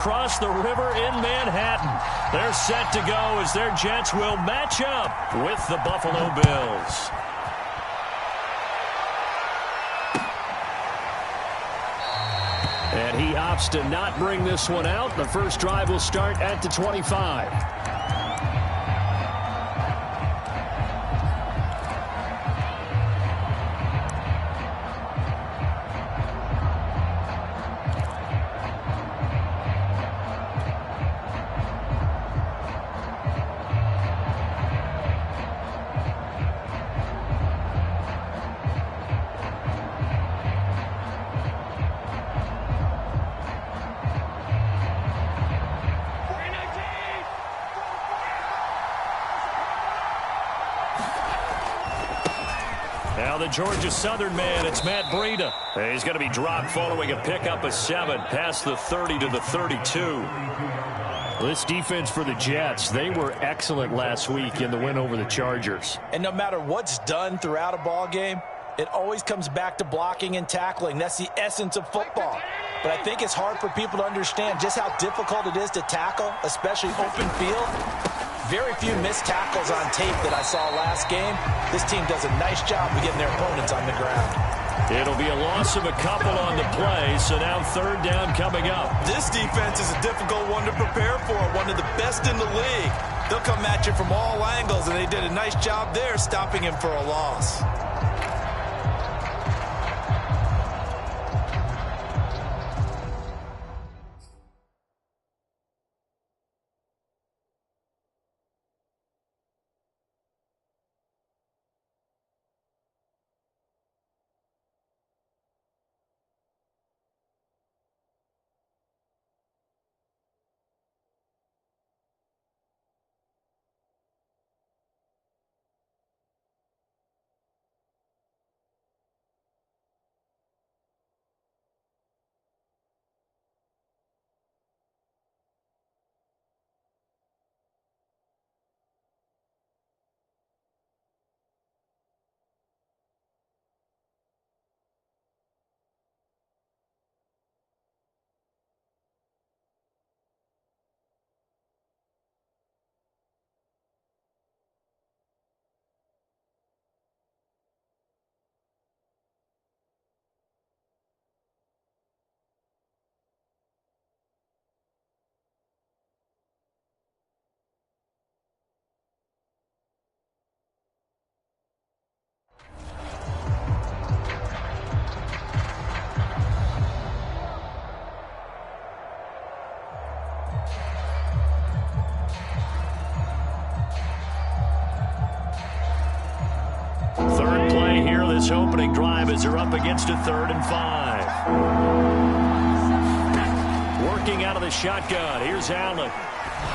Across the river in Manhattan. They're set to go as their Jets will match up with the Buffalo Bills. And he opts to not bring this one out. The first drive will start at the 25. Now the Georgia Southern man, it's Matt Breida. He's going to be dropped following a pickup of 7 past the 30 to the 32. This defense for the Jets, they were excellent last week in the win over the Chargers. And no matter what's done throughout a ball game, it always comes back to blocking and tackling. That's the essence of football. But I think it's hard for people to understand just how difficult it is to tackle, especially open field. Very few missed tackles on tape that I saw last game. This team does a nice job of getting their opponents on the ground. It'll be a loss of a couple on the play, so now third down coming up. This defense is a difficult one to prepare for, one of the best in the league. They'll come at you from all angles, and they did a nice job there stopping him for a loss. Third play here, this opening drive as they're up against a 3rd and 5. Working out of the shotgun, here's Allen.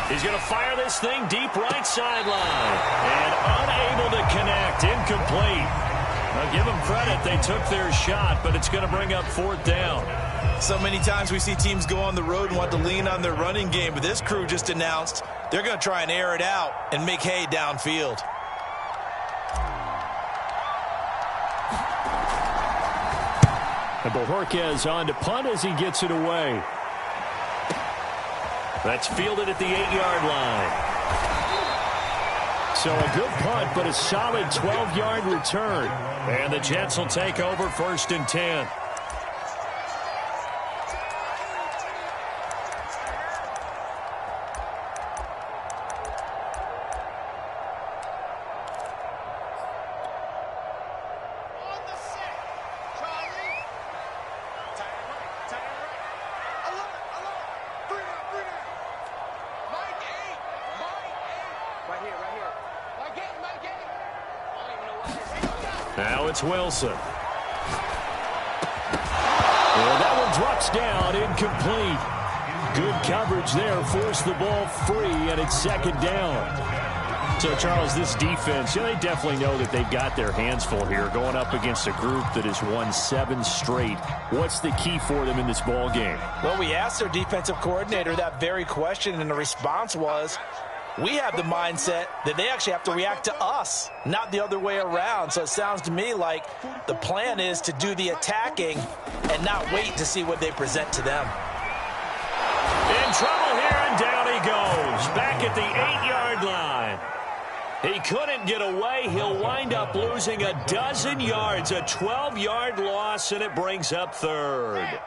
He's going to fire this thing deep right sideline. And unable to connect, incomplete. I'll give them credit, they took their shot, but it's going to bring up 4th down. So many times we see teams go on the road and want to lean on their running game, but this crew just announced they're going to try and air it out and make hay downfield. And Bojorquez on to punt as he gets it away. That's fielded at the 8-yard line. So a good punt, but a solid 12-yard return. And the Jets will take over 1st and 10. Now it's Wilson. Well, that one drops down, incomplete. Good coverage there, forced the ball free, and it's 2nd down. So, Charles, this defense, they definitely know that they've got their hands full here, going up against a group that has won 7 straight. What's the key for them in this ball game? Well, we asked their defensive coordinator that very question, and the response was, we have the mindset that they actually have to react to us, not the other way around. So it sounds to me like the plan is to do the attacking and not wait to see what they present to them. In trouble here, and down he goes. Back at the 8-yard line. He couldn't get away. He'll wind up losing a dozen yards, a 12-yard loss, and it brings up third.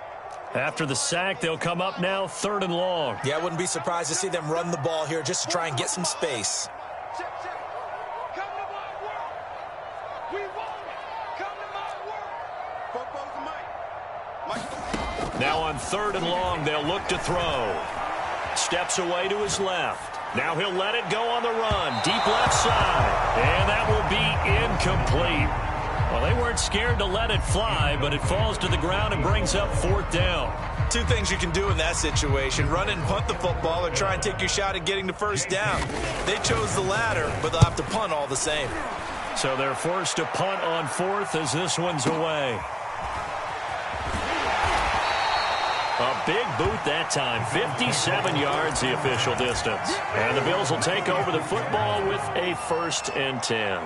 After the sack, they'll come up now 3rd and long. Yeah, I wouldn't be surprised to see them run the ball here just to try and get some space. Now on 3rd and long, they'll look to throw. Steps away to his left. Now he'll let it go on the run. Deep left side. And that will be incomplete. Well, they weren't scared to let it fly, but it falls to the ground and brings up 4th down. Two things you can do in that situation: run and punt the football, or try and take your shot at getting the first down. They chose the latter, but they'll have to punt all the same. So they're forced to punt on 4th as this one's away. A big boot that time. 57 yards the official distance. And the Bills will take over the football with a 1st and 10.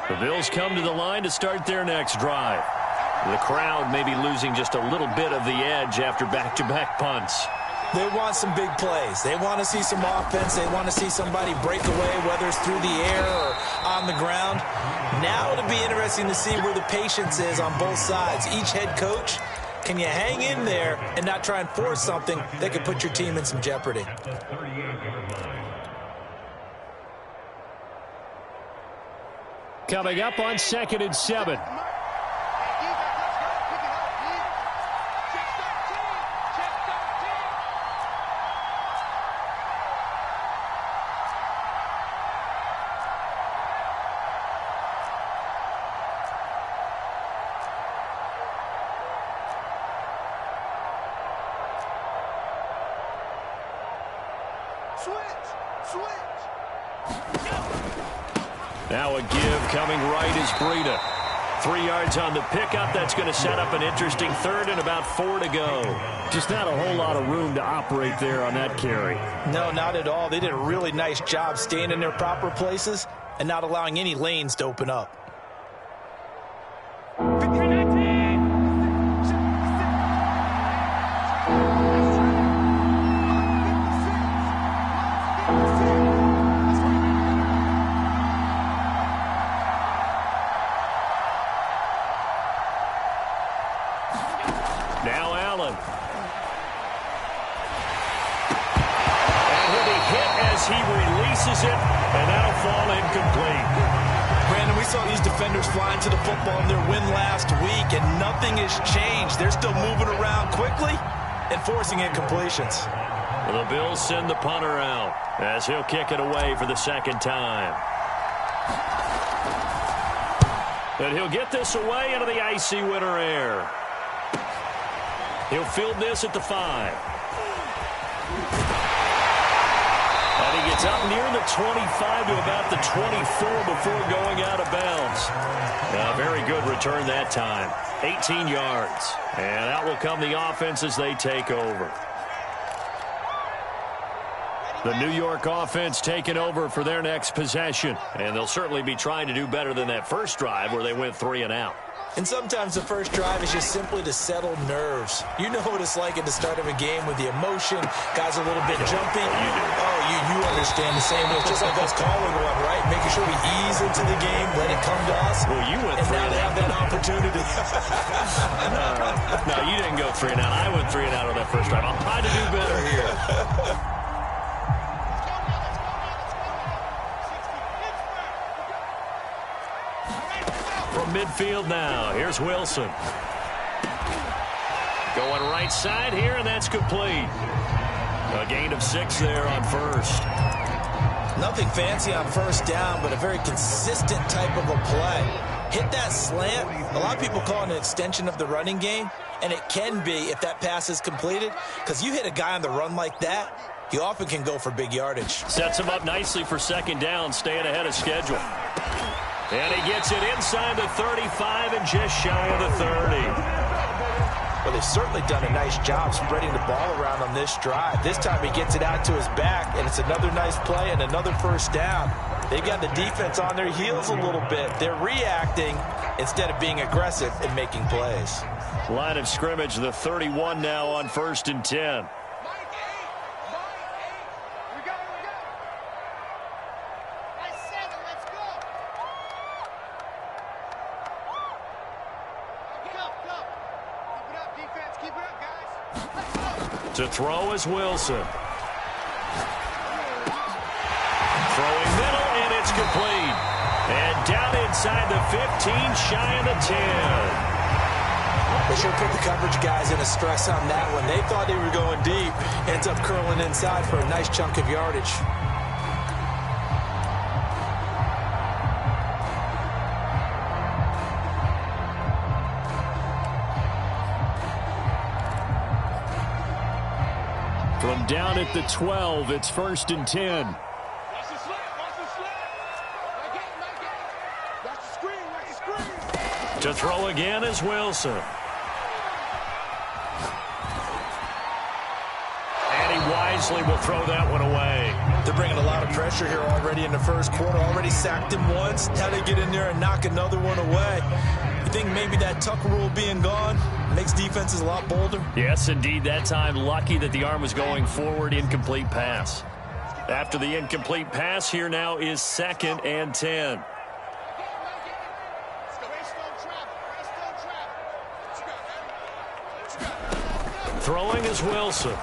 The Bills come to the line to start their next drive. The crowd may be losing just a little bit of the edge after back-to-back punts. They want some big plays. They want to see some offense. They want to see somebody break away, whether it's through the air or on the ground. Now it'll be interesting to see where the patience is on both sides. Each head coach, can you hang in there and not try and force something that could put your team in some jeopardy? Coming up on 2nd and 7. Now a give coming right is Breida. 3 yards on the pickup. That's going to set up an interesting 3rd and about 4 to go. Just not a whole lot of room to operate there on that carry. No, not at all. They did a really nice job staying in their proper places and not allowing any lanes to open up. Now Allen. And he'll be hit as he releases it, and that'll fall incomplete. Brandon, we saw these defenders flying to the football in their win last week, and nothing has changed. They're still moving around quickly and forcing incompletions. Well, the Bills send the punter out as he'll kick it away for the 2nd time. And he'll get this away into the icy winter air. He'll field this at the 5. And he gets up near the 25 to about the 24 before going out of bounds. A very good return that time. 18 yards. And out will come the offense as they take over. The New York offense taking over for their next possession. And they'll certainly be trying to do better than that first drive where they went 3 and out. And sometimes the first drive is just simply to settle nerves. You know what it's like at the start of a game with the emotion. Guys are a little bit jumpy. You do. Oh, you understand the same way. It's just like us calling one, right? Making sure we ease into the game, let it come to us. Well, you went and 3 now and they out. have that opportunity. No, you didn't go 3 and out. I went 3 and out on that first drive. I'll try to do better here. From midfield now, here's Wilson. Going right side here, and that's complete. A gain of 6 there on first. Nothing fancy on first down, but a very consistent type of a play. Hit that slant. A lot of people call it an extension of the running game, and it can be if that pass is completed, because you hit a guy on the run like that, he often can go for big yardage. Sets him up nicely for 2nd down, staying ahead of schedule. And he gets it inside the 35 and just shy of the 30. Well, they've certainly done a nice job spreading the ball around on this drive. This time he gets it out to his back, and it's another nice play and another first down. They've got the defense on their heels a little bit. They're reacting instead of being aggressive and making plays. Line of scrimmage, the 31 now on 1st and 10. To throw is Wilson. Throwing middle, and it's complete. And down inside the 15, shy of the 10. They should put the coverage guys in a stress on that one. They thought they were going deep. Ends up curling inside for a nice chunk of yardage. From down at the 12, it's 1st and 10. To throw again is Wilson. And he wisely will throw that one away. They're bringing a lot of pressure here already in the first quarter. Already sacked him once. Now they get in there and knock another one away. You think maybe that Tucker rule being gone makes defenses a lot bolder? Yes, indeed. That time, lucky that the arm was going forward. Incomplete pass. After the incomplete pass, here now is 2nd and 10. Throwing is Wilson.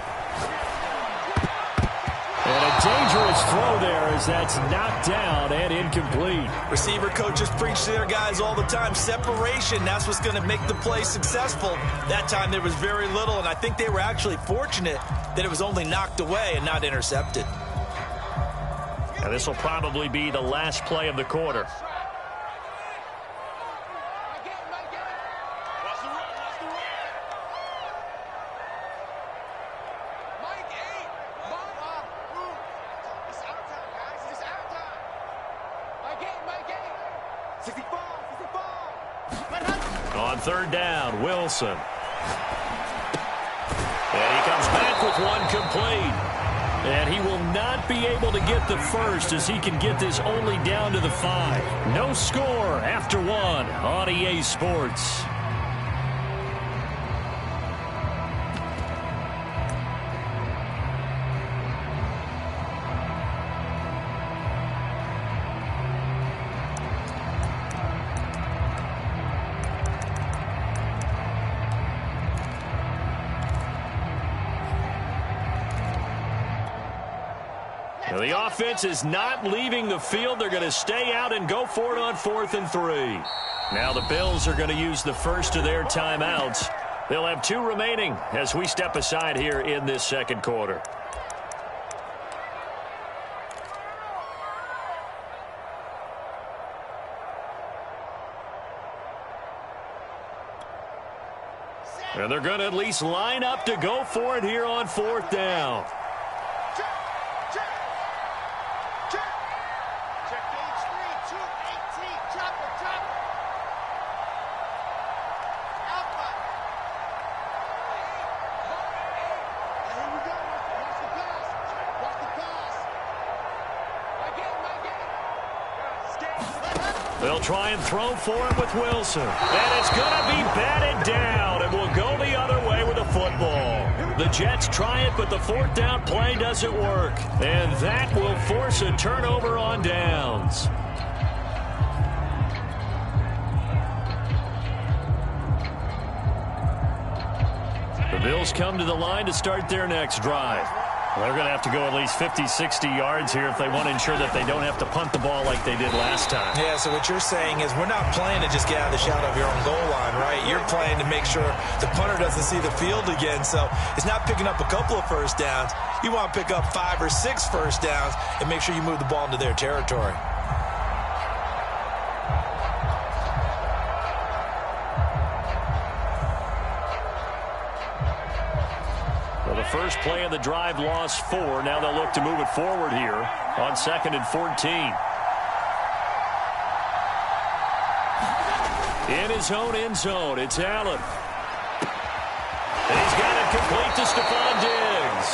And a dangerous throw there as that's knocked down and incomplete. Receiver coaches preach to their guys all the time. Separation, that's what's going to make the play successful. That time there was very little, and I think they were actually fortunate that it was only knocked away and not intercepted. And this will probably be the last play of the quarter. On 3rd down, Wilson. And he comes back with one complete. And he will not be able to get the first as he can get this only down to the 5. No score after 1 on EA Sports. The offense is not leaving the field. They're going to stay out and go for it on 4th and 3. Now the Bills are going to use the first of their timeouts. They'll have 2 remaining as we step aside here in this second quarter. And they're going to at least line up to go for it here on 4th down. They'll try and throw for it with Wilson. And it's going to be batted down, and will go the other way with the football. The Jets try it, but the 4th down play doesn't work. And that will force a turnover on downs. The Bills come to the line to start their next drive. They're going to have to go at least 50, 60 yards here if they want to ensure that they don't have to punt the ball like they did last time. Yeah, so what you're saying is we're not playing to just get out of the shadow of your own goal line, right? You're playing to make sure the punter doesn't see the field again. So it's not picking up a couple of first downs. You want to pick up 5 or 6 first downs and make sure you move the ball into their territory. The first play of the drive lost 4. Now they'll look to move it forward here on 2nd and 14. In his own end zone, it's Allen. He's got it complete to Stephon Diggs.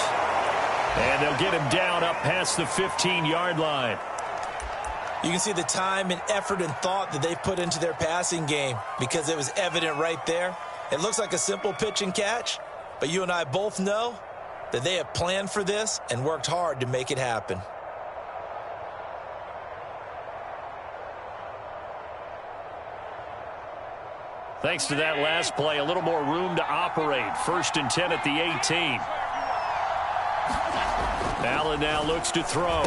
And they'll get him down up past the 15-yard line. You can see the time and effort and thought that they've put into their passing game because it was evident right there. It looks like a simple pitch and catch, but you and I both know that they have planned for this and worked hard to make it happen. Thanks to that last play, a little more room to operate. 1st and 10 at the 18. Allen now looks to throw.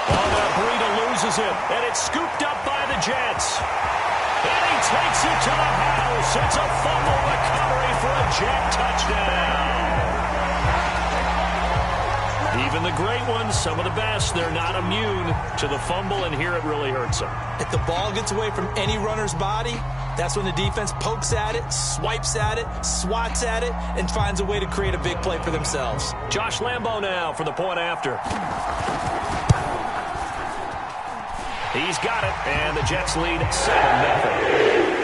Oh, now Breida loses it, and it's scooped up by the Jets. And he takes it to the house. It's a fumble recovery for a Jet touchdown. Even the great ones, some of the best, they're not immune to the fumble, and here it really hurts them. If the ball gets away from any runner's body, that's when the defense pokes at it, swipes at it, swats at it, and finds a way to create a big play for themselves. Josh Lambo now for the point after. He's got it, and the Jets lead 7-0.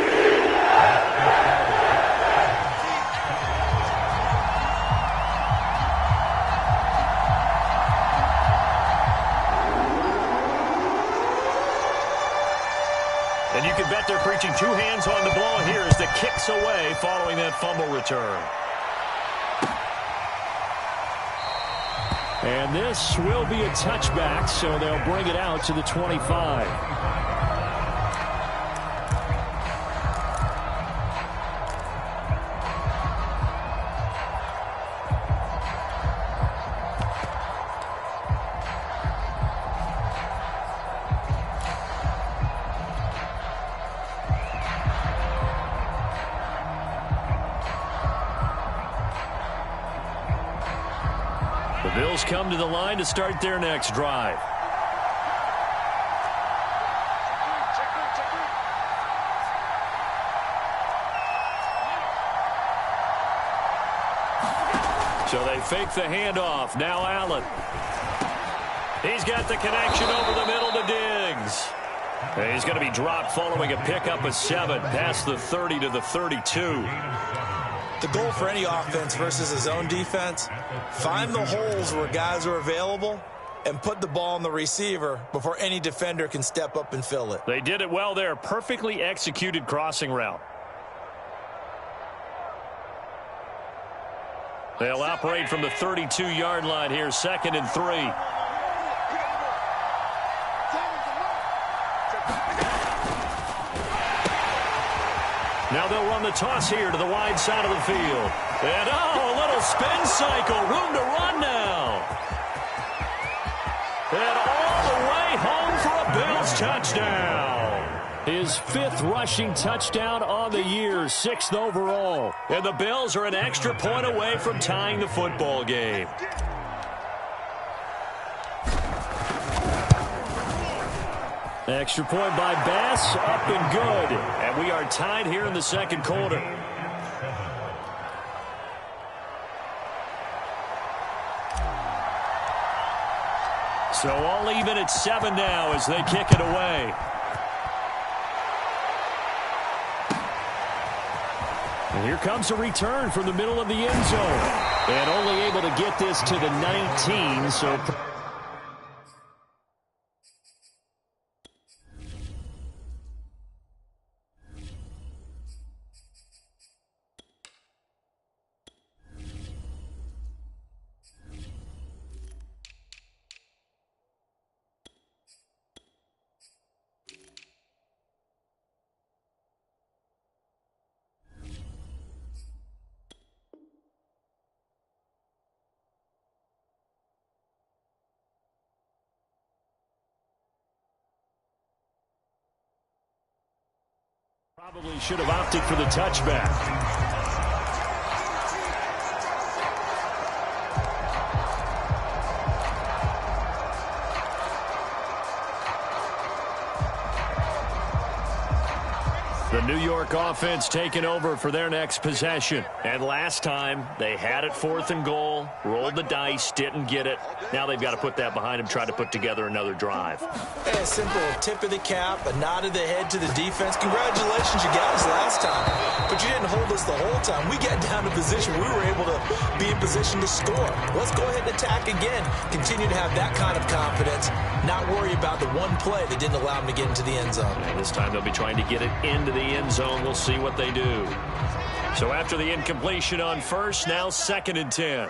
And you can bet they're preaching 2 hands on the ball here as the kick's away following that fumble return. And this will be a touchback, so they'll bring it out to the 25. The Bills come to the line to start their next drive. So they fake the handoff. Now Allen. He's got the connection over the middle to Diggs. And he's going to be dropped following a pickup of 7 past the 30 to the 32. The goal for any offense versus his own defense, find the holes where guys are available and put the ball on the receiver before any defender can step up and fill it. They did it well there. Perfectly executed crossing route. They'll operate from the 32-yard line here, 2nd and 3. Now they'll run the toss here to the wide side of the field. And, oh, a little spin cycle. Room to run now. And all the way home for a Bills touchdown. His 5th rushing touchdown on the year, 6th overall. And the Bills are an extra point away from tying the football game. Extra point by Bass, up and good. And we are tied here in the 2nd quarter. So all even at 7 now as they kick it away. And here comes a return from the middle of the end zone. And only able to get this to the 19, so... Probably should have opted for the touchback. The New York offense taking over for their next possession. And last time, they had it 4th and goal, rolled the dice, didn't get it. Now they've got to put that behind them, try to put together another drive. A simple tip of the cap, a nod of the head to the defense. Congratulations, you got us last time. But you didn't hold us the whole time. We got down to position. We were able to be in position to score. Let's go ahead and attack again. Continue to have that kind of confidence. Not worry about the one play that didn't allow them to get into the end zone. And this time they'll be trying to get it into the end zone. We'll see what they do. So after the incompletion on first, now 2nd and 10.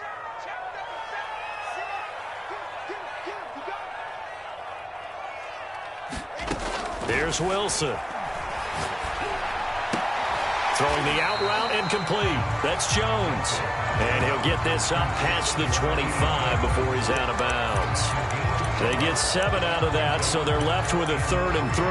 Here's Wilson. Throwing the out route, incomplete. That's Jones. And he'll get this up past the 25 before he's out of bounds. They get 7 out of that, so they're left with a 3rd and 3.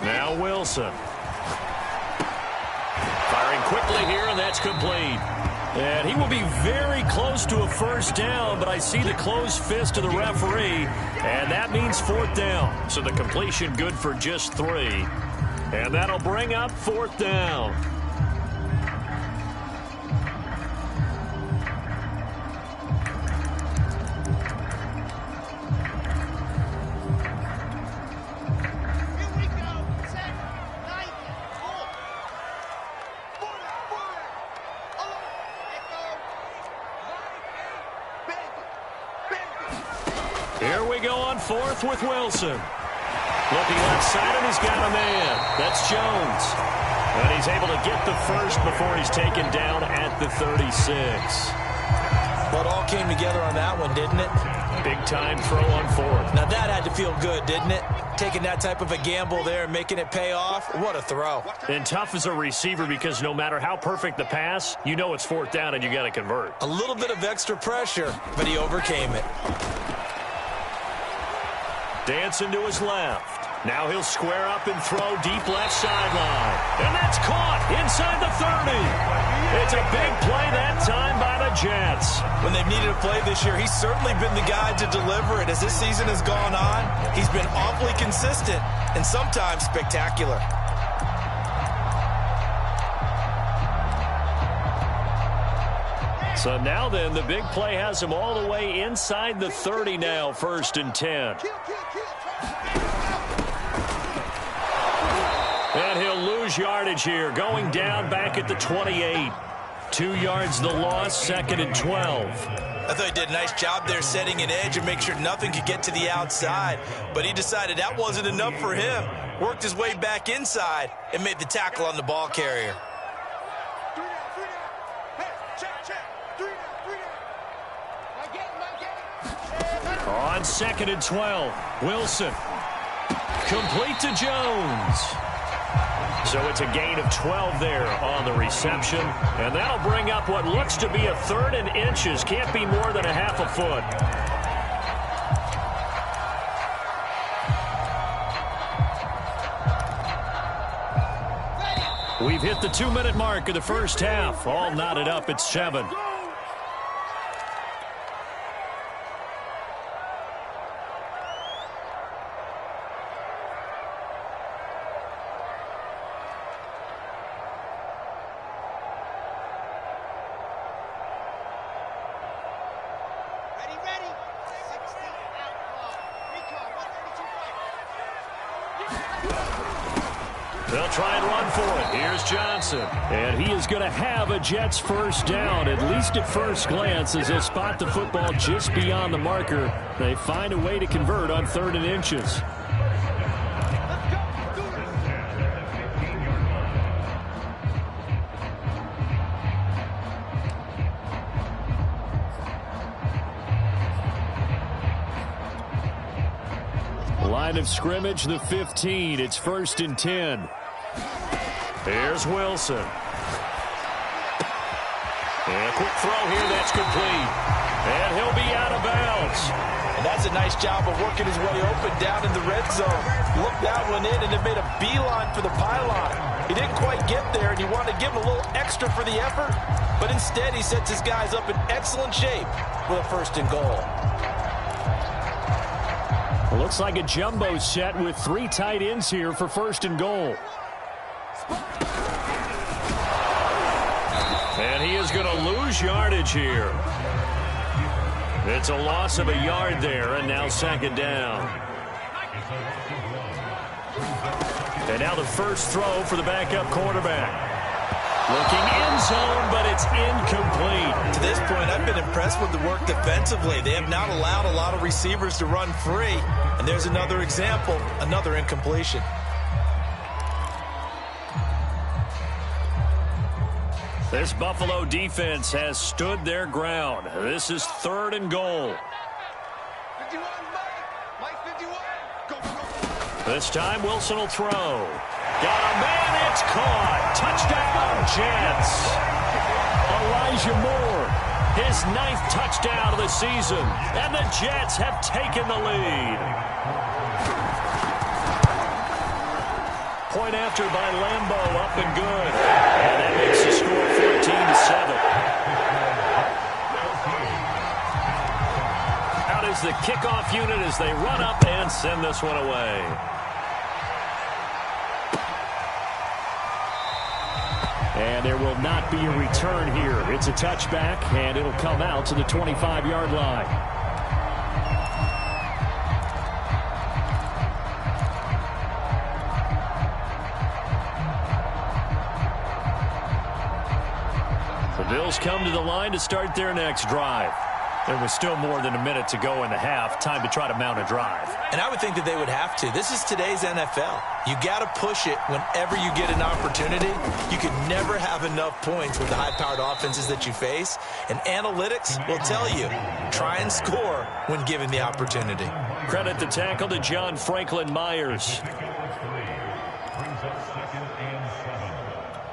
Now Wilson. Firing quickly here, and that's complete. And he will be very close to a first down, but I see the closed fist of the referee, and that means 4th down. So the completion good for just 3. And that'll bring up 4th down. Here we go on 4th with Wilson. Looking left side, and he's got a man. That's Jones. And he's able to get the first before he's taken down at the 36. Well, it all came together on that one, didn't it? Big time throw on 4th. Now that had to feel good, didn't it? Taking that type of a gamble there and making it pay off. What a throw. And tough as a receiver because no matter how perfect the pass, you know it's 4th down and you got to convert. A little bit of extra pressure, but he overcame it. Dancing to his left. Now he'll square up and throw deep left sideline. And that's caught inside the 30. It's a big play that time by the Jets. When they've needed a play this year, he's certainly been the guy to deliver it. As this season has gone on, he's been awfully consistent and sometimes spectacular. So now then, the big play has him all the way inside the 30 now, 1st and 10. And he'll lose yardage here, going down back at the 28. 2 yards the loss, 2nd and 12. I thought he did a nice job there setting an edge and make sure nothing could get to the outside. But he decided that wasn't enough for him. Worked his way back inside and made the tackle on the ball carrier. On 2nd and 12, Wilson. Complete to Jones. So it's a gain of 12 there on the reception. And that'll bring up what looks to be a 3rd and inches. Can't be more than a half a foot. We've hit the 2-minute mark of the first half. All knotted up at 7. They'll try and run for it. Here's Johnson. And he is going to have a Jets first down, at least at first glance, as they'll spot the football just beyond the marker. They find a way to convert on 3rd and inches. Line of scrimmage, the 15. It's 1st and 10. Here's Wilson. And a quick throw here, that's complete. And he'll be out of bounds. And that's a nice job of working his way open down in the red zone. Looked that one in and it made a beeline for the pylon. He didn't quite get there, and you wanted to give him a little extra for the effort, but instead he sets his guys up in excellent shape with a 1st and goal. Looks like a jumbo set with 3 tight ends here for 1st and goal. And he is going to lose yardage here. It's a loss of a yard there, and now 2nd down. And now the first throw for the backup quarterback. Looking end zone, but it's incomplete. To this point, I've been impressed with the work defensively. They have not allowed a lot of receivers to run free. And there's another example, another incompletion. This Buffalo defense has stood their ground. This is 3rd and goal. This time Wilson will throw. Got a man, it's caught. Touchdown, Jets. Elijah Moore, his 9th touchdown of the season. And the Jets have taken the lead. Point after by Lambeau, up and good. And that makes the score 14-7. Out is the kickoff unit as they run up and send this one away. And there will not be a return here. It's a touchback, and it'll come out to the 25-yard line. The Bills come to the line to start their next drive. There was still more than a minute to go in the half. Time to try to mount a drive. And I would think that they would have to. This is today's NFL. You got to push it whenever you get an opportunity. You can never have enough points with the high-powered offenses that you face. And analytics will tell you, try and score when given the opportunity. Credit the tackle to John Franklin Myers. Brings up 2nd and 7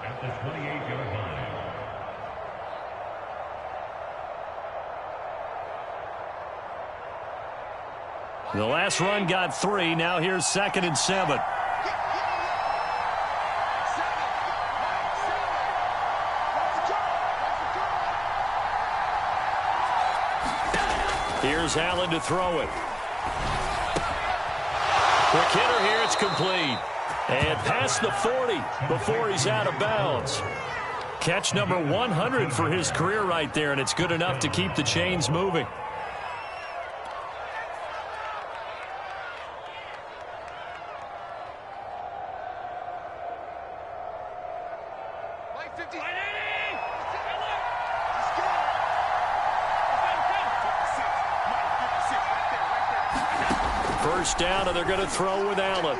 at the 28-yard line. The last run got 3. Now here's 2nd and 7. Here's Allen to throw it. Quick hitter here. It's complete. And past the 40 before he's out of bounds. Catch number 100 for his career right there, and it's good enough to keep the chains moving. First down, and they're going to throw with Allen.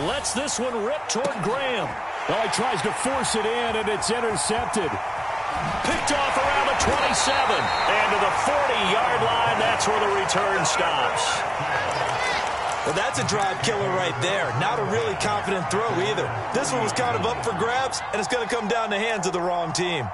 Lets this one rip toward Graham. Well, he tries to force it in, and it's intercepted. Picked off around the 27. And to the 40-yard line, that's where the return stops. Well, that's a drive killer right there. Not a really confident throw either. This one was kind of up for grabs, and it's going to come down the hands of the wrong team.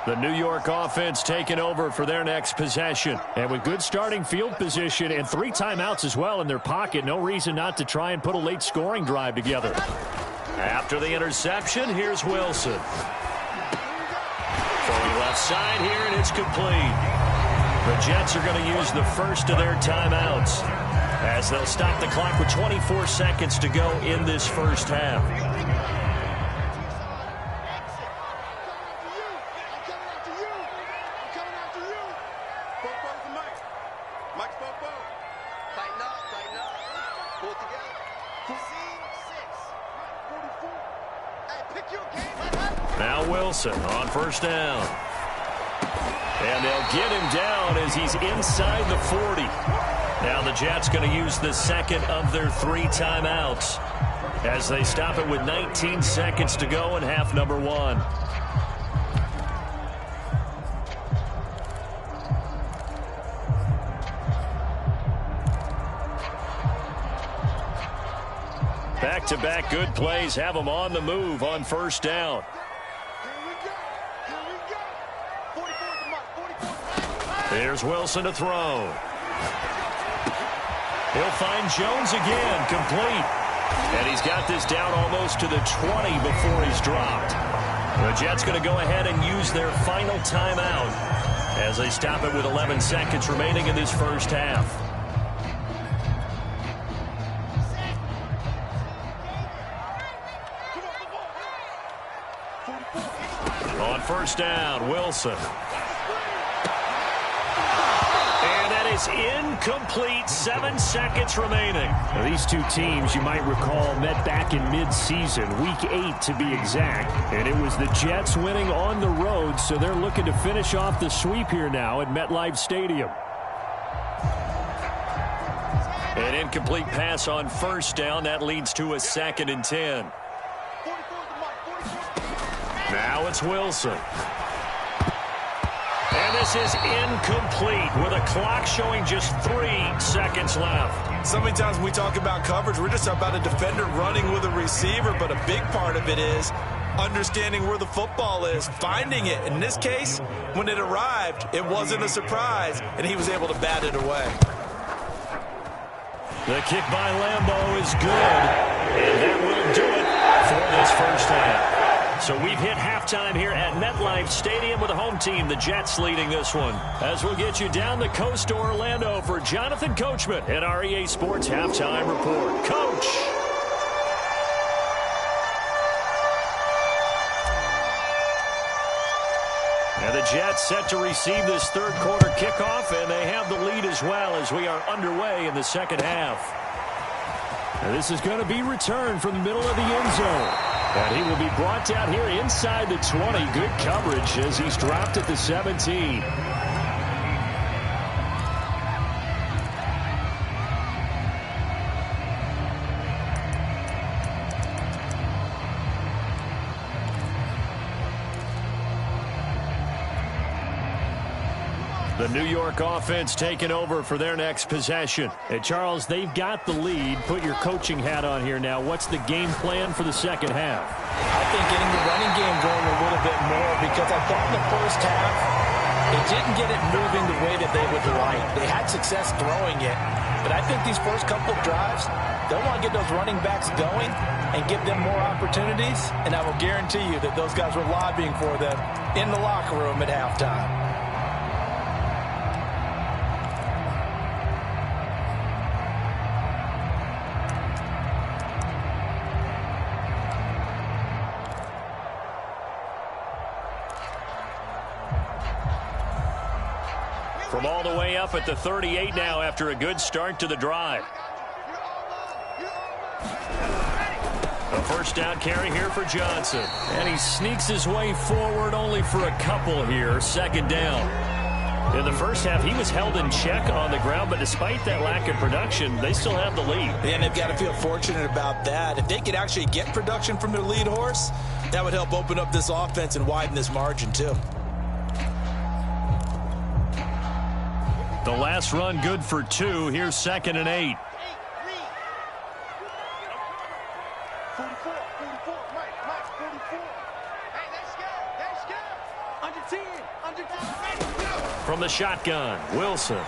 The New York offense taking over for their next possession. And with good starting field position and 3 timeouts as well in their pocket, no reason not to try and put a late scoring drive together. After the interception, here's Wilson. Going left side here, and it's complete. The Jets are going to use the first of their timeouts as they'll stop the clock with 24 seconds to go in this first half. Now Wilson on first down. And they'll get him down as he's inside the 40. Now the Jets going to use the second of their 3 timeouts as they stop it with 19 seconds to go in half number 1. Back-to-back good plays have them on the move on first down. Here's Wilson to throw. He'll find Jones again, complete. And he's got this down almost to the 20 before he's dropped. The Jets going to go ahead and use their final timeout as they stop it with 11 seconds remaining in this first half. On first down, Wilson. Is incomplete. 7 seconds remaining. Now, these two teams, you might recall, met back in mid-season, week 8 to be exact. And it was the Jets winning on the road, so they're looking to finish off the sweep here now at MetLife Stadium. An incomplete pass on first down. That leads to a 2nd and 10. Now it's Wilson. And this is incomplete with a clock showing just 3 seconds left. So many times when we talk about coverage, we're just about a defender running with a receiver, but a big part of it is understanding where the football is, finding it. In this case, when it arrived, it wasn't a surprise, and he was able to bat it away. The kick by Lambeau is good, and that will do it for this first half. So we've hit halftime here at MetLife Stadium with the home team, the Jets, leading this one. As we'll get you down the coast to Orlando for Jonathan Coachman at our EA Sports Halftime Report. Coach! And the Jets set to receive this third quarter kickoff, and they have the lead as well as we are underway in the second half. And this is going to be returned from the middle of the end zone. And he will be brought down here inside the 20. Good coverage as he's dropped at the 17. The New York offense taking over for their next possession. And Charles, they've got the lead. Put your coaching hat on here now. What's the game plan for the second half? I think getting the running game going a little bit more, because I thought in the first half it didn't get it moving the way that they would like. They had success throwing it, but I think these first couple of drives, they'll want to get those running backs going and give them more opportunities, and I will guarantee you that those guys were lobbying for them in the locker room at halftime. From all the way up at the 38 now after a good start to the drive. A first down carry here for Johnson. And he sneaks his way forward only for a couple here. 2nd down. In the first half, he was held in check on the ground, but despite that lack of production, they still have the lead. And they've got to feel fortunate about that. If they could actually get production from their lead horse, that would help open up this offense and widen this margin too. The last run good for 2. Here's 2nd and 8. From the shotgun, Wilson. The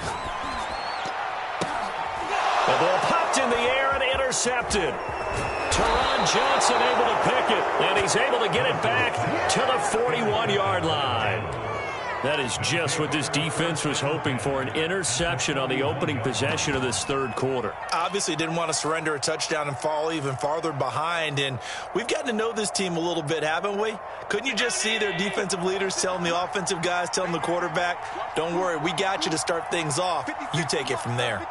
ball popped in the air and intercepted. Teron Johnson able to pick it, and he's able to get it back to the 41-yard line. That is just what this defense was hoping for, an interception on the opening possession of this third quarter. Obviously didn't want to surrender a touchdown and fall even farther behind, and we've gotten to know this team a little bit, haven't we? Couldn't you just see their defensive leaders telling the offensive guys, telling the quarterback, don't worry, we got you to start things off. You take it from there.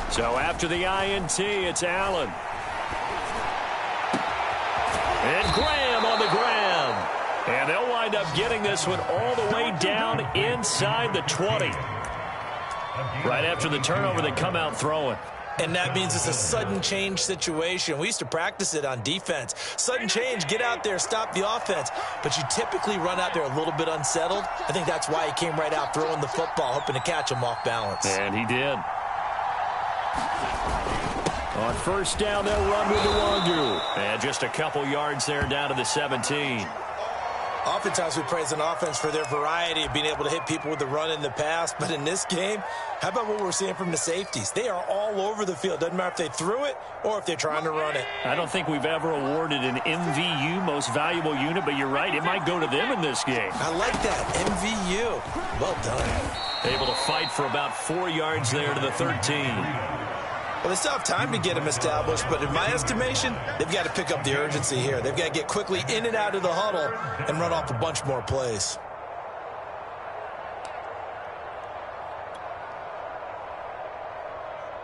So after the INT, it's Allen. And Graham on the ground. And they'll wind up getting this one all the way down inside the 20. Right after the turnover, they come out throwing. And that means it's a sudden change situation. We used to practice it on defense. Sudden change, get out there, stop the offense. But you typically run out there a little bit unsettled. I think that's why he came right out throwing the football, hoping to catch him off balance. And he did. On first down, they'll run with Nwangu. And just a couple yards there down to the 17. Oftentimes we praise an offense for their variety of being able to hit people with the run in the pass. But in this game, how about what we're seeing from the safeties? They are all over the field. Doesn't matter if they threw it or if they're trying to run it. I don't think we've ever awarded an MVU, most valuable unit, but you're right. It might go to them in this game. I like that. MVU. Well done. Able to fight for about 4 yards there to the 13. Well, they still have time to get him established, but in my estimation, they've got to pick up the urgency here. They've got to get quickly in and out of the huddle and run off a bunch more plays.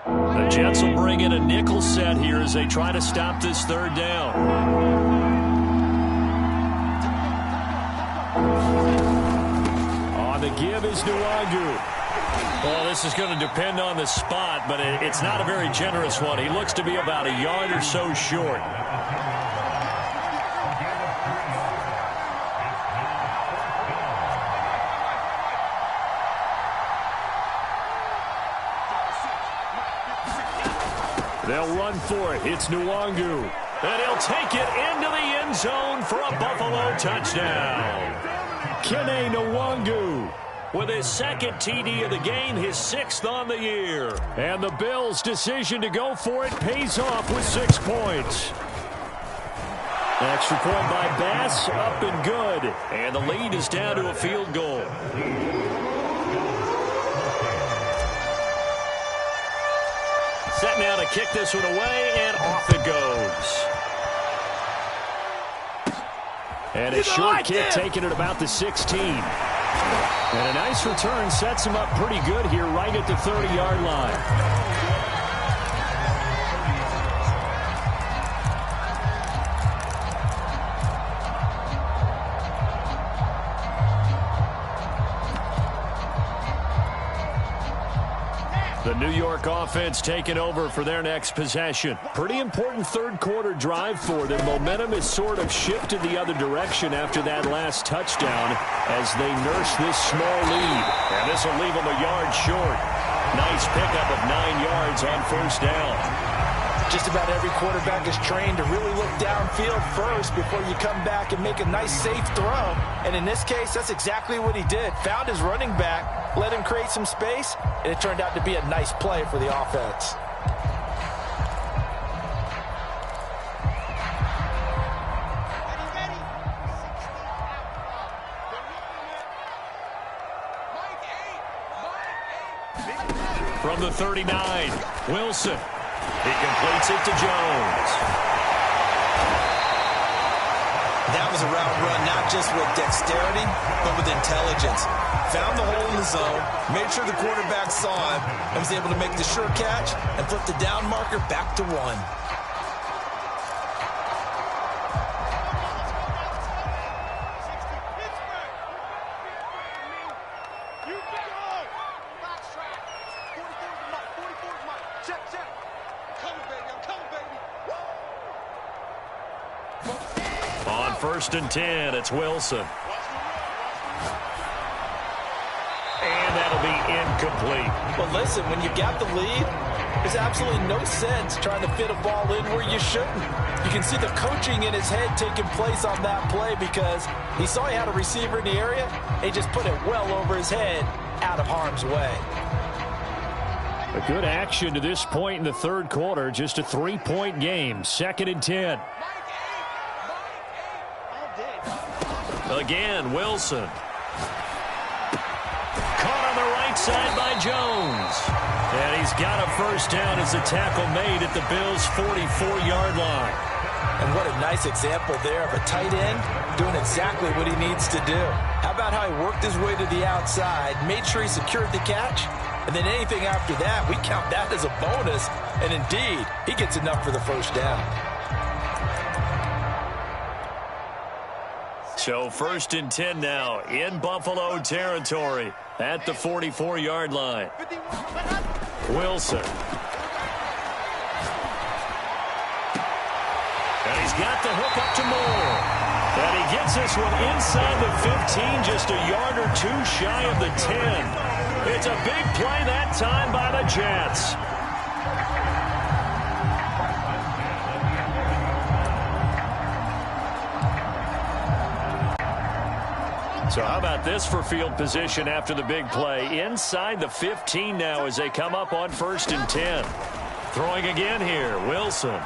The Jets will bring in a nickel set here as they try to stop this third down. On the give is Nwangu. Well, this is going to depend on the spot, but it's not a very generous one. He looks to be about a yard or so short. They'll run for it. It's Nwangu. And he'll take it into the end zone for a Buffalo touchdown. Kene Nwangu with his second TD of the game, his 6th on the year. And the Bills' decision to go for it pays off with 6 points. Extra point by Bass, up and good. And the lead is down to a field goal. Set now to kick this one away, and off it goes. And a short kick taken at about the 16. And a nice return sets him up pretty good here right at the 30-yard line. The New York offense taking over for their next possession. Pretty important third-quarter drive for them. Momentum has sort of shifted the other direction after that last touchdown as they nurse this small lead. And this will leave them a yard short. Nice pickup of 9 yards on first down. Just about every quarterback is trained to really look downfield first before you come back and make a nice, safe throw. And in this case, that's exactly what he did. Found his running back, let him create some space, and it turned out to be a nice play for the offense. From the 39, Wilson. He completes it to Jones. That was a route run, not just with dexterity, but with intelligence. Found the hole in the zone, made sure the quarterback saw him, and was able to make the sure catch and flip the down marker back to 1. On first and 10, it's Wilson. And that'll be incomplete. But listen, when you got the lead, there's absolutely no sense trying to fit a ball in where you shouldn't. You can see the coaching in his head taking place on that play because he saw he had a receiver in the area. He just put it well over his head, out of harm's way. A good action to this point in the third quarter. Just a 3-point game. 2nd and 10. Again, Wilson. Caught on the right side by Jones. And he's got a first down as the tackle made at the Bills' 44-yard line. And what a nice example there of a tight end doing exactly what he needs to do. How about how he worked his way to the outside, made sure he secured the catch, and then anything after that, we count that as a bonus. And indeed, he gets enough for the first down. So 1st and 10 now in Buffalo territory at the 44-yard line. Wilson. And he's got the hook up to Moore. And he gets this one inside the 15, just a yard or two shy of the 10. It's a big play that time by the Jets. So how about this for field position after the big play? Inside the 15 now as they come up on 1st and 10. Throwing again here, Wilson.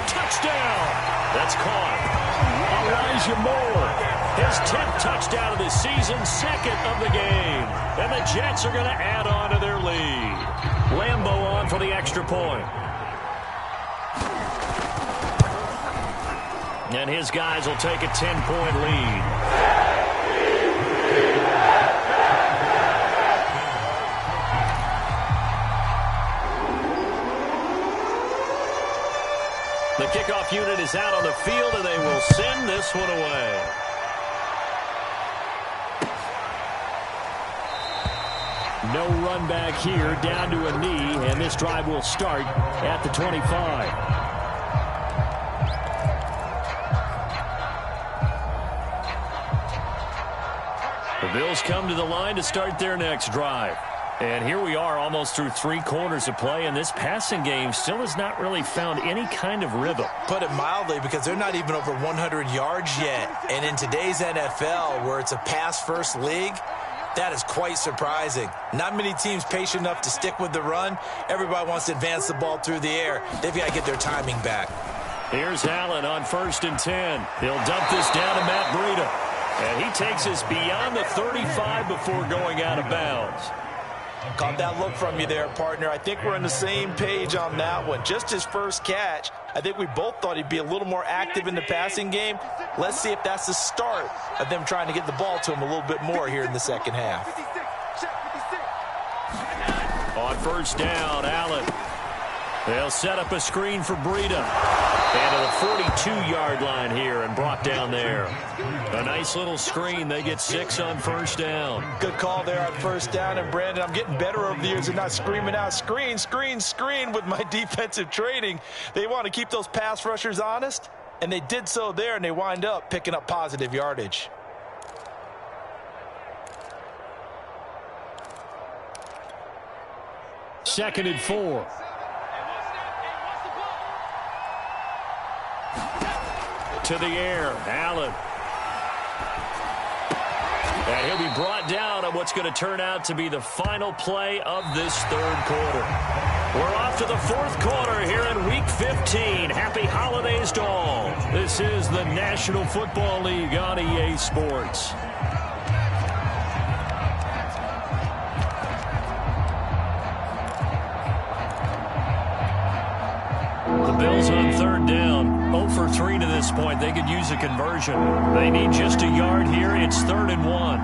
Touchdown! That's caught. Elijah Moore, his 10th touchdown of the season, 2nd of the game. And the Jets are going to add on to their lead. Lambo on for the extra point. And his guys will take a 10-point lead. The kickoff unit is out on the field, and they will send this one away. No run back here, down to a knee, and this drive will start at the 25. The Bills come to the line to start their next drive. And here we are almost through 3 quarters of play, and this passing game still has not really found any kind of rhythm. Put it mildly, because they're not even over 100 yards yet. And in today's NFL, where it's a pass-first league, that is quite surprising. Not many teams patient enough to stick with the run. Everybody wants to advance the ball through the air. They've got to get their timing back. Here's Allen on 1st and 10. He'll dump this down to Matt Breida. And he takes us beyond the 35 before going out of bounds. Caught that look from you there, partner. I think we're on the same page on that one. Just his first catch. I think we both thought he'd be a little more active in the passing game. Let's see if that's the start of them trying to get the ball to him a little bit more here in the second half. On 1st down, Allen. They'll set up a screen for Breida. And to the 42-yard line here and brought down there. A nice little screen. They get 6 on 1st down. Good call there on 1st down. And, Brandon, I'm getting better over the years and not screaming out, screen, screen, screen with my defensive training. They want to keep those pass rushers honest, and they did so there, and they wind up picking up positive yardage. Second and 4. To the air, Allen. And he'll be brought down on what's going to turn out to be the final play of this 3rd quarter. We're off to the 4th quarter here in Week 15. Happy holidays to all. This is the National Football League on EA Sports. The Bills on 3rd down. 0 for 3 to this point. They could use a conversion. They need just a yard here. It's 3rd and 1.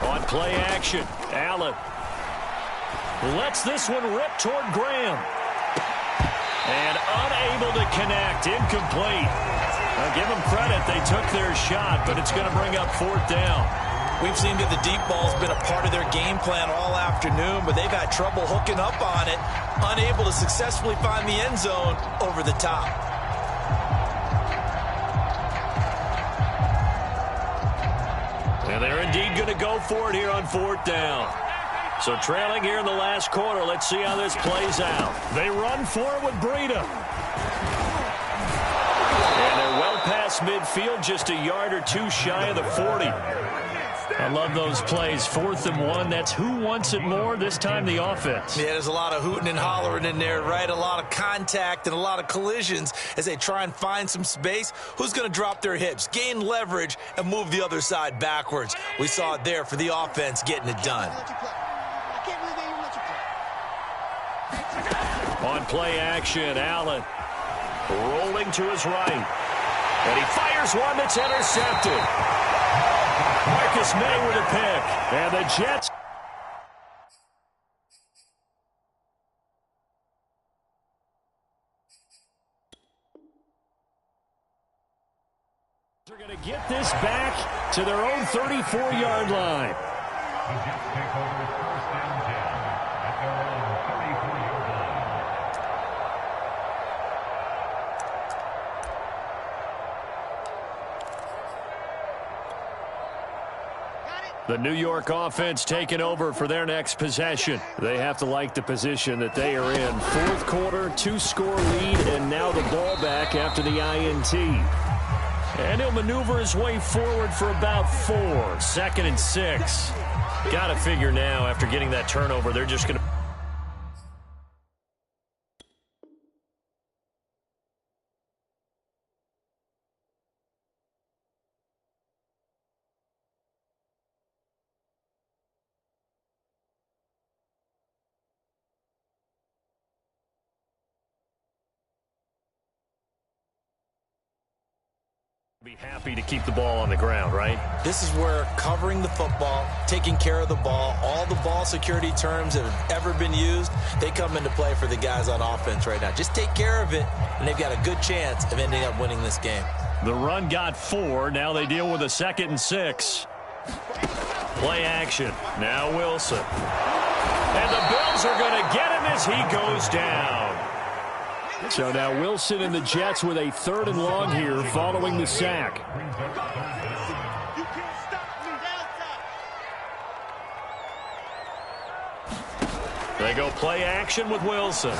On play action, Allen lets this one rip toward Graham. And unable to connect. Incomplete. Now give them credit. They took their shot, but it's going to bring up 4th down. We've seen that the deep ball's been a part of their game plan all afternoon, but they've had trouble hooking up on it, unable to successfully find the end zone over the top. And they're indeed going to go for it here on 4th down. So trailing here in the last quarter, let's see how this plays out. They run for it with Breida. And they're well past midfield, just a yard or 2 shy of the 40. I love those plays. 4th and 1. That's who wants it more. This time the offense. Yeah, there's a lot of hooting and hollering in there, right? A lot of contact and a lot of collisions as they try and find some space. Who's going to drop their hips, gain leverage, and move the other side backwards? We saw it there for the offense getting it done. On play action, Allen rolling to his right. And he fires one that's intercepted. Marcus May with a pick. And the Jets are going to get this back to their own 34-yard line. The Jets take over 1st and 10 at their own 34-yard line. Got it. The New York offense taking over for their next possession. They have to like the position that they are in. Fourth quarter, 2-score lead, and now the ball back after the INT. And he'll maneuver his way forward for about 4. 2nd and 6. Got to figure now, after getting that turnover, they're just going to... be happy to keep the ball on the ground, right? This is where covering the football, taking care of the ball, all the ball security terms that have ever been used, they come into play for the guys on offense right now. Just take care of it, and they've got a good chance of ending up winning this game. The run got 4. Now they deal with a 2nd and 6. Play action. Now Wilson. And the Bills are going to get him as he goes down. So now Wilson and the Jets with a 3rd and long here following the sack. They go play action with Wilson. And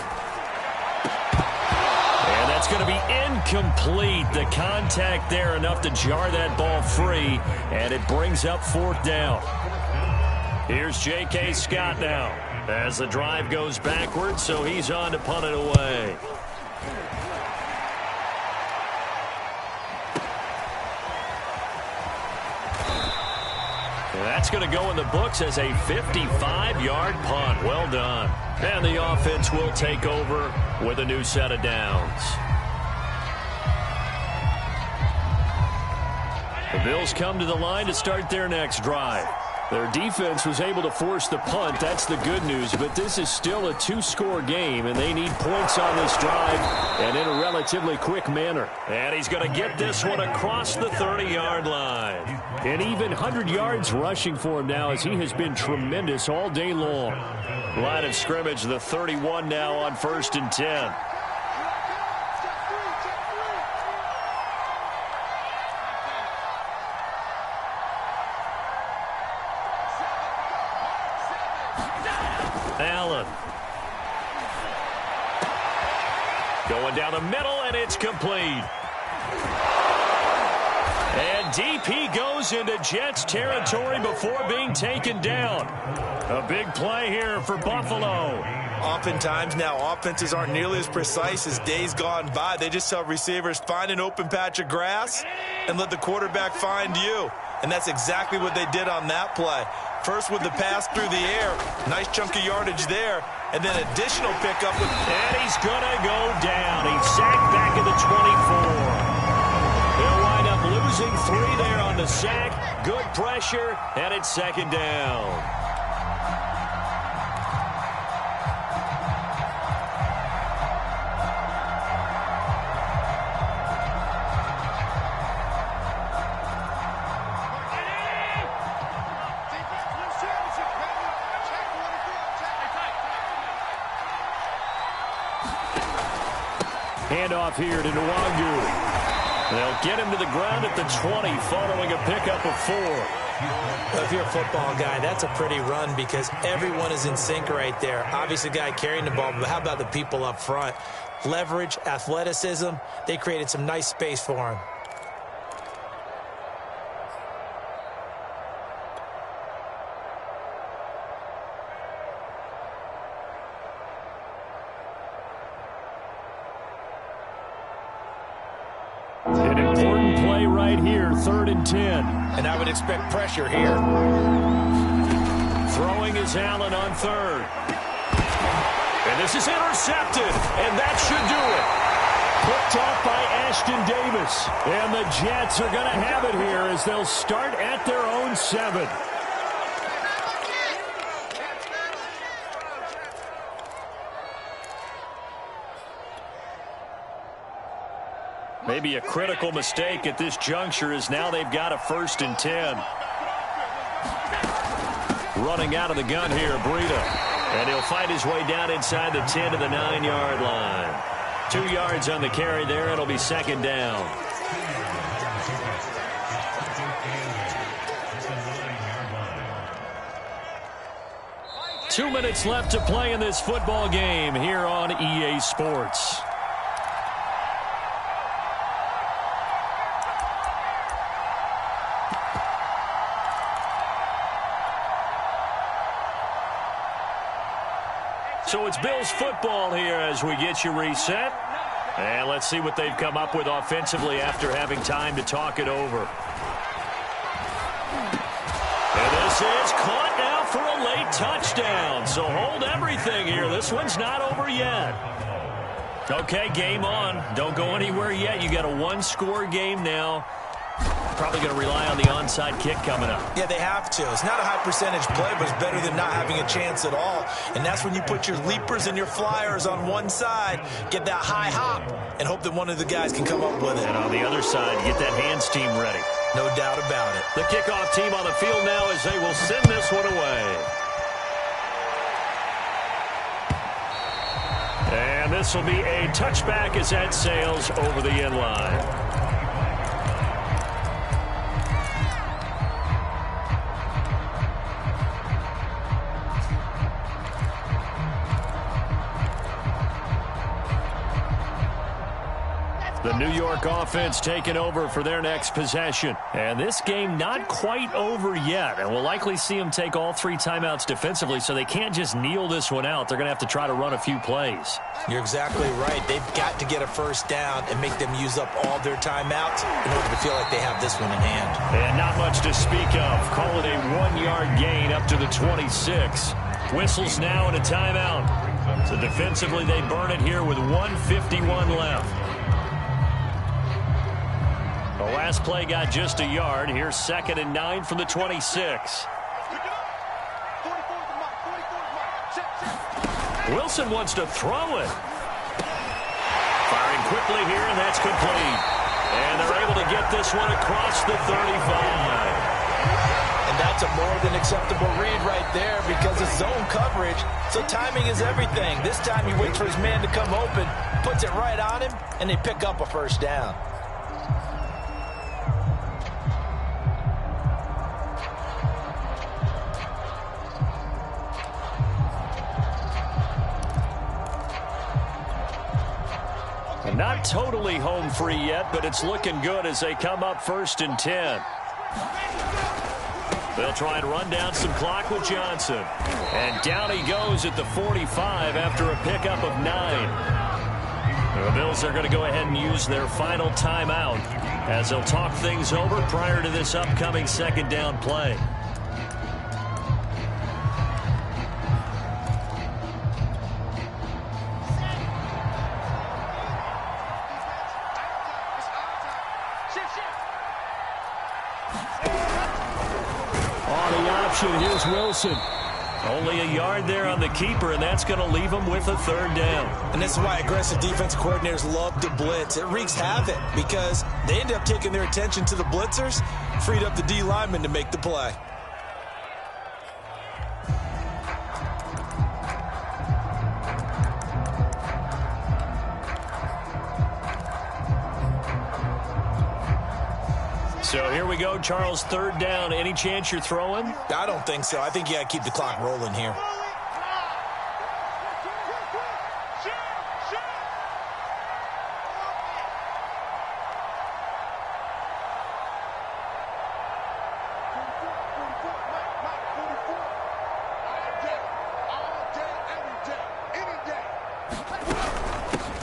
that's going to be incomplete. The contact there enough to jar that ball free, and it brings up 4th down. Here's J.K. Scott now as the drive goes backwards, so he's on to punt it away. That's going to go in the books as a 55-yard punt. Well done. And the offense will take over with a new set of downs. The Bills come to the line to start their next drive. Their defense was able to force the punt. That's the good news. But this is still a 2-score game, and they need points on this drive and in a relatively quick manner. And he's going to get this one across the 30-yard line. And even 100 yards rushing for him now, as he has been tremendous all day long. Line of scrimmage, the 31 now on 1st and 10. Allen. Going down the middle, and it's complete. And DP goes into Jets territory before being taken down. A big play here for Buffalo. Oftentimes now, offenses aren't nearly as precise as days gone by. They just tell receivers, find an open patch of grass and let the quarterback find you. And that's exactly what they did on that play. First with the pass through the air. Nice chunk of yardage there. And then additional pickup. And he's going to go down. He's sacked back at the 24. They'll wind up losing 3 there on the sack. Good pressure, and it's 2nd down. Handoff here to Nwangu. They'll get him to the ground at the 20 following a pickup of 4. Well, if you're a football guy, that's a pretty run because everyone is in sync right there. Obviously, the guy carrying the ball, but how about the people up front? Leverage, athleticism, they created some nice space for him. An important play right here, 3rd and 10. And I would expect pressure here. Throwing is Allen on 3rd. And this is intercepted, and that should do it. Picked off by Ashton Davis. And the Jets are going to have it here as they'll start at their own 7. Maybe a critical mistake at this juncture is now they've got a 1st and 10. Running out of the gun here, Breida. And he'll fight his way down inside the 10 to the 9-yard line. 2 yards on the carry there. It'll be 2nd down. 2 minutes left to play in this football game here on EA Sports. So it's Bills football here as we get you reset. And let's see what they've come up with offensively after having time to talk it over. And this is caught now for a late touchdown. So hold everything here. This one's not over yet. Okay, game on. Don't go anywhere yet. You got a one-score game now. Probably going to rely on the onside kick coming up. Yeah, they have to. It's not a high percentage play, but it's better than not having a chance at all. And that's when you put your leapers and your flyers on one side, get that high hop, and hope that one of the guys can come up with it. And on the other side, get that hands team ready. No doubt about it. The kickoff team on the field now as they will send this one away. And this will be a touchback as that sails over the end line. The New York offense taking over for their next possession. And this game not quite over yet. And we'll likely see them take all 3 timeouts defensively, so they can't just kneel this one out. They're going to have to try to run a few plays. You're exactly right. They've got to get a first down and make them use up all their timeouts in order to feel like they have this one in hand. And not much to speak of. Call it a 1-yard gain up to the 26. Whistles now and a timeout. So defensively they burn it here with 1:51 left. The last play got just a yard. Here's 2nd and 9 from the 26. Wilson wants to throw it. Firing quickly here, and that's complete. And they're able to get this one across the 35. And that's a more than acceptable read right there because it's zone coverage, so timing is everything. This time he waits for his man to come open, puts it right on him, and they pick up a first down. Not totally home free yet, but it's looking good as they come up 1st and 10. They'll try and run down some clock with Johnson. And down he goes at the 45 after a pickup of 9. The Bills are going to go ahead and use their final timeout as they'll talk things over prior to this upcoming 2nd down play. Here's Wilson. Only a yard there on the keeper, and that's going to leave him with a 3rd down. And this is why aggressive defense coordinators love to blitz. It wreaks havoc because they end up taking their attention to the blitzers, freed up the D lineman to make the play. So here we go, Charles, 3rd down. Any chance you're throwing? I don't think so. I think you got to keep the clock rolling here.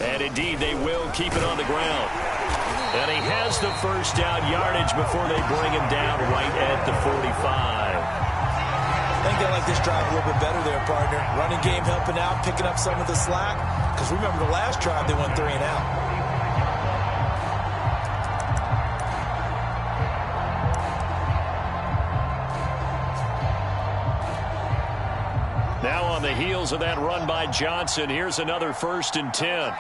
And indeed, they will keep it on the ground. And he has the first down yardage before they bring him down right at the 45. I think they like this drive a little bit better there, partner. Running game helping out, picking up some of the slack. Because remember the last drive, they went 3 and out. Now on the heels of that run by Johnson, here's another 1st and 10.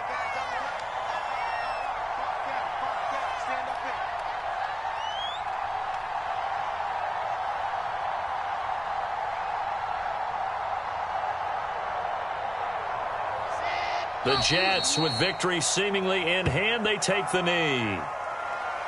The Jets, with victory seemingly in hand, they take the knee.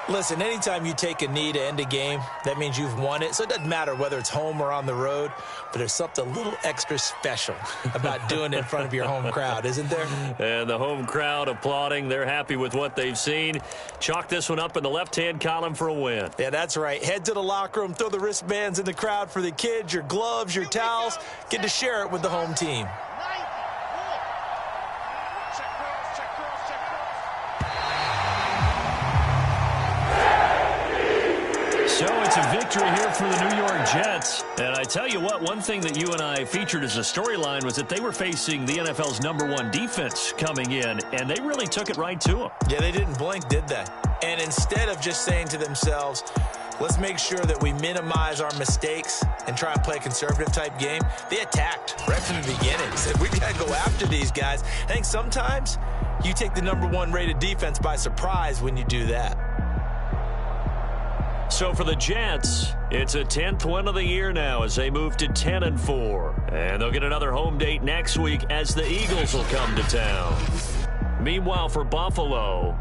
Listen, anytime you take a knee to end a game, that means you've won it. So it doesn't matter whether it's home or on the road, but there's something a little extra special about doing it in front of your home crowd, isn't there? And the home crowd applauding. They're happy with what they've seen. Chalk this one up in the left-hand column for a win. Yeah, that's right. Head to the locker room, throw the wristbands in the crowd for the kids, your gloves, your towels. Get to share it with the home team. So it's a victory here for the New York Jets. And I tell you what, one thing that you and I featured as a storyline was that they were facing the NFL's #1 defense coming in, and they really took it right to them. Yeah, they didn't blink, did they? And instead of just saying to themselves, let's make sure that we minimize our mistakes and try and play a conservative-type game, they attacked right from the beginning. Said, we got to go after these guys. I think sometimes you take the #1 rated defense by surprise when you do that. So for the Jets, it's a 10th win of the year now as they move to 10-4. And they'll get another home date next week as the Eagles will come to town. Meanwhile, for Buffalo,